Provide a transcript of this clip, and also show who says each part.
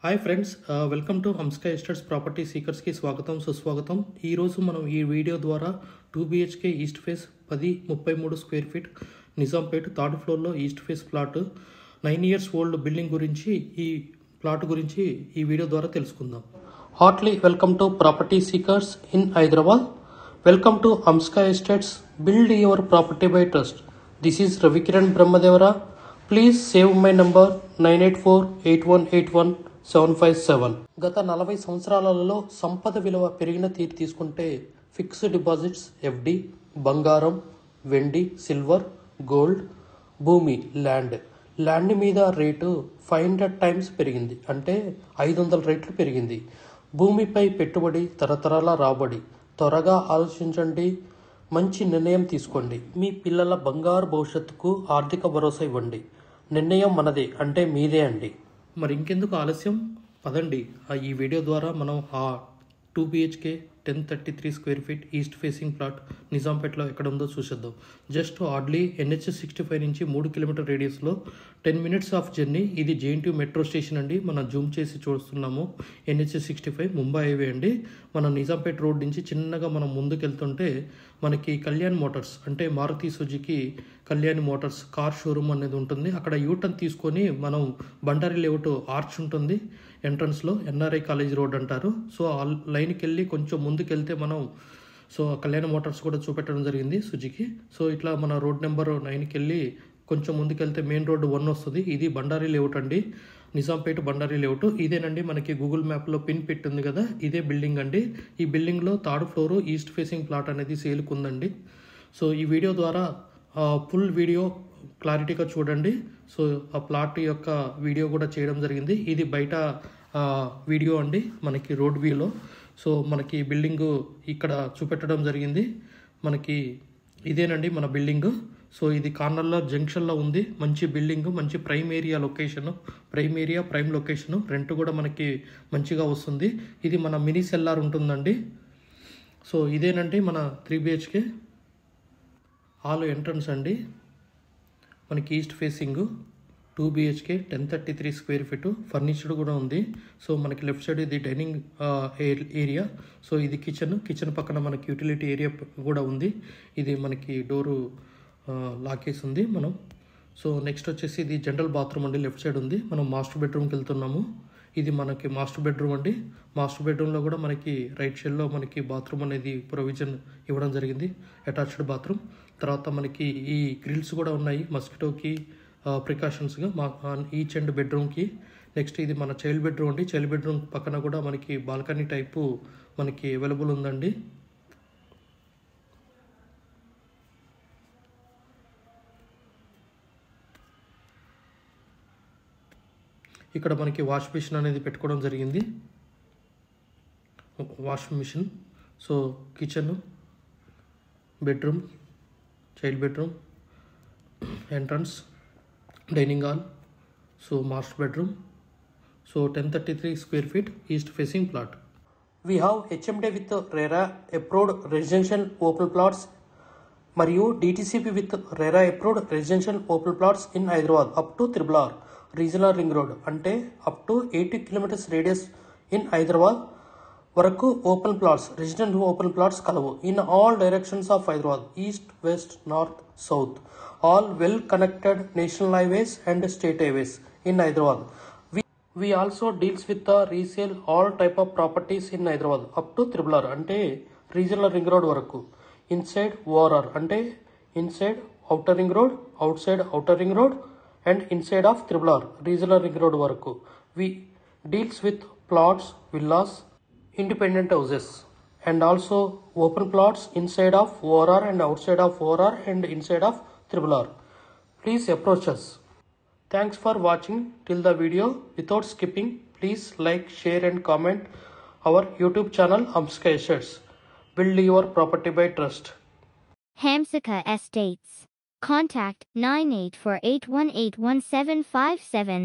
Speaker 1: Hi friends, welcome to Hamska estates property సీకర్స్కి స్వాగతం సుస్వాగతం. ఈరోజు మనం ఈ వీడియో ద్వారా 2 BHK east face 1033 square feet Nizampet third ఫ్లోర్లో east face plot 9 years old building గురించి ఈ ప్లాట్ గురించి ఈ వీడియో ద్వారా తెలుసుకుందాం. Heartily welcome to property seekers in Hyderabad. Welcome to Hamska estates, build your property by trust. This is Ravikiran Brahmadevara. Please save my number 9848181757. గత 40 సంవత్సరాలలో సంపద విలువ పెరిగిన తీరు తీసుకుంటే ఫిక్స్డ్ డిపాజిట్స్, FD, బంగారం, వెండి, సిల్వర్, గోల్డ్, భూమి, ల్యాండ్ మీద రేటు 500 times పెరిగింది, అంటే 500 రెట్లు పెరిగింది. భూమిపై పెట్టుబడి తరతరాల రాబడి. త్వరగా ఆలోచించండి, మంచి నిర్ణయం తీసుకోండి. మీ పిల్లల బంగారు భవిష్యత్తుకు ఆర్థిక భరోసా ఇవ్వండి. నిర్ణయం మనదే, అంటే మీదే అండి. మరి ఇంకెందుకు ఆలస్యం, పదండి ఈ వీడియో ద్వారా మనం ఆ 2 BHK 1033 square feet east facing plot నిజాంపేట్లో ఎక్కడ ఉందో చూసేద్దాం. జస్ట్ హార్డ్లీ NH65 నుంచి 3 km రేడియస్లో 10 minutes ఆఫ్ జర్నీ. ఇది JNTU మెట్రో స్టేషన్ అండి. మనం జూమ్ చేసి చూస్తున్నాము. NH65 ముంబై హైవే అండి. మనం నిజాంపేట్ రోడ్ నుంచి చిన్నగా మనం ముందుకెళ్తుంటే మనకి కళ్యాణ్ మోటార్స్, అంటే Maruti Suzuki Kalyan motors car showroom అనేది ఉంటుంది. అక్కడ యూటర్న్ తీసుకొని మనం బండారి లేఅవుట్ ఆర్చ్ ఉంటుంది ఎంట్రన్స్లో, NRI కాలేజ్ రోడ్ అంటారు. సో ఆ లైన్కి వెళ్ళి కొంచెం ముందుకెళ్తే మనం కళ్యాణ మోటార్స్ కూడా చూపెట్టడం జరిగింది సుజుకి. సో ఇట్లా మన రోడ్ నెంబర్ 9కి వెళ్ళి కొంచెం ముందుకెళ్తే మెయిన్ రోడ్ 1 వస్తుంది. ఇది బండారి లేఅవుట్ అండి, నిజాంపేట్ బండారి లేఅవుట్. ఇదేనండి మనకి గూగుల్ మ్యాప్లో పిన్ పెట్టింది కదా, ఇదే బిల్డింగ్ అండి. ఈ బిల్డింగ్లో third floor east facing plot అనేది సేల్కి ఉందండి. సో ఈ వీడియో ద్వారా ఫుల్ వీడియో క్లారిటీగా చూడండి. సో ఆ ప్లాట్ యొక్క వీడియో కూడా చేయడం జరిగింది. ఇది బయట వీడియో అండి, మనకి రోడ్ వ్యూలో. సో మనకి బిల్డింగ్ ఇక్కడ చూపెట్టడం జరిగింది. మనకి ఇదేనండి మన బిల్డింగ్. సో ఇది కార్నర్లో జంక్షన్లో ఉంది. మంచి బిల్డింగ్, మంచి prime area location, prime location. Rent కూడా మనకి మంచిగా వస్తుంది. ఇది మన మినీ సెల్లార్ ఉంటుందండి. సో ఇదేనండి మన 3 BHK హాల్ ఎంట్రన్స్ అండి. మనకి east facing 2 BHK 1033 square feet ఫర్నిచర్డ్ కూడా ఉంది. సో మనకి లెఫ్ట్ సైడ్ ఇది డైనింగ్ ఏరియా. సో ఇది కిచెన్ పక్కన మనకి యూటిలిటీ ఏరియా కూడా ఉంది. ఇది మనకి డోరు లాకేసి ఉంది మనం. సో నెక్స్ట్ వచ్చేసి ఇది జనరల్ బాత్రూమ్ అండి, లెఫ్ట్ సైడ్ ఉంది. మనం మాస్టర్ బెడ్రూమ్కి వెళ్తున్నాము. ఇది మనకి మాస్టర్ బెడ్రూమ్ అండి. మాస్టర్ బెడ్రూమ్లో కూడా మనకి రైట్ సైడ్లో మనకి బాత్రూమ్ అనేది ప్రొవిజన్ ఇవ్వడం జరిగింది, అటాచ్డ్ బాత్రూమ్. తర్వాత మనకి ఈ గ్రిల్స్ కూడా ఉన్నాయి మస్కిటోకి ప్రికాషన్స్గా ఈచ్ అండ్ బెడ్రూమ్కి. నెక్స్ట్ ఇది మన చైల్డ్ బెడ్రూమ్ అండి. చైల్డ్ బెడ్రూమ్ పక్కన కూడా మనకి బాల్కనీ టైపు మనకి అవైలబుల్ ఉందండి. ఇక్కడ మనకి వాష్ మిషన్ అనేది పెట్టుకోవడం జరిగింది, wash machine. So kitchen, bedroom, child bedroom, entrance, dining hall, so master bedroom. So 1033 square feet east facing plot. We have HMD with RERA approved residential open plots మరియు DTCP with RERA approved residential open plots in Hyderabad up to RRR regional ring road, అంటే up to 80 km radius in Hyderabad వరకు open plots, resident open plots కలవు. In all directions of Hyderabad, east, west, north, south, all well connected national highways and state highways in Hyderabad. We also deals with the resale all type of properties in Hyderabad up to RRR, అంటే regional ring road వరకు. Inside ORR, అంటే inside outer ring road, outside outer ring road and inside of RRR regional ring road వరకు. We deals with plots, villas, independent houses and also open plots inside of ORR and outside of ORR and inside of RRR. Please approach us. Thanks for watching till the video. Without skipping, please like, share and comment our YouTube channel Hamsika Estates. Build your property by trust.
Speaker 2: Hamsika Estates. Contact 9848181757.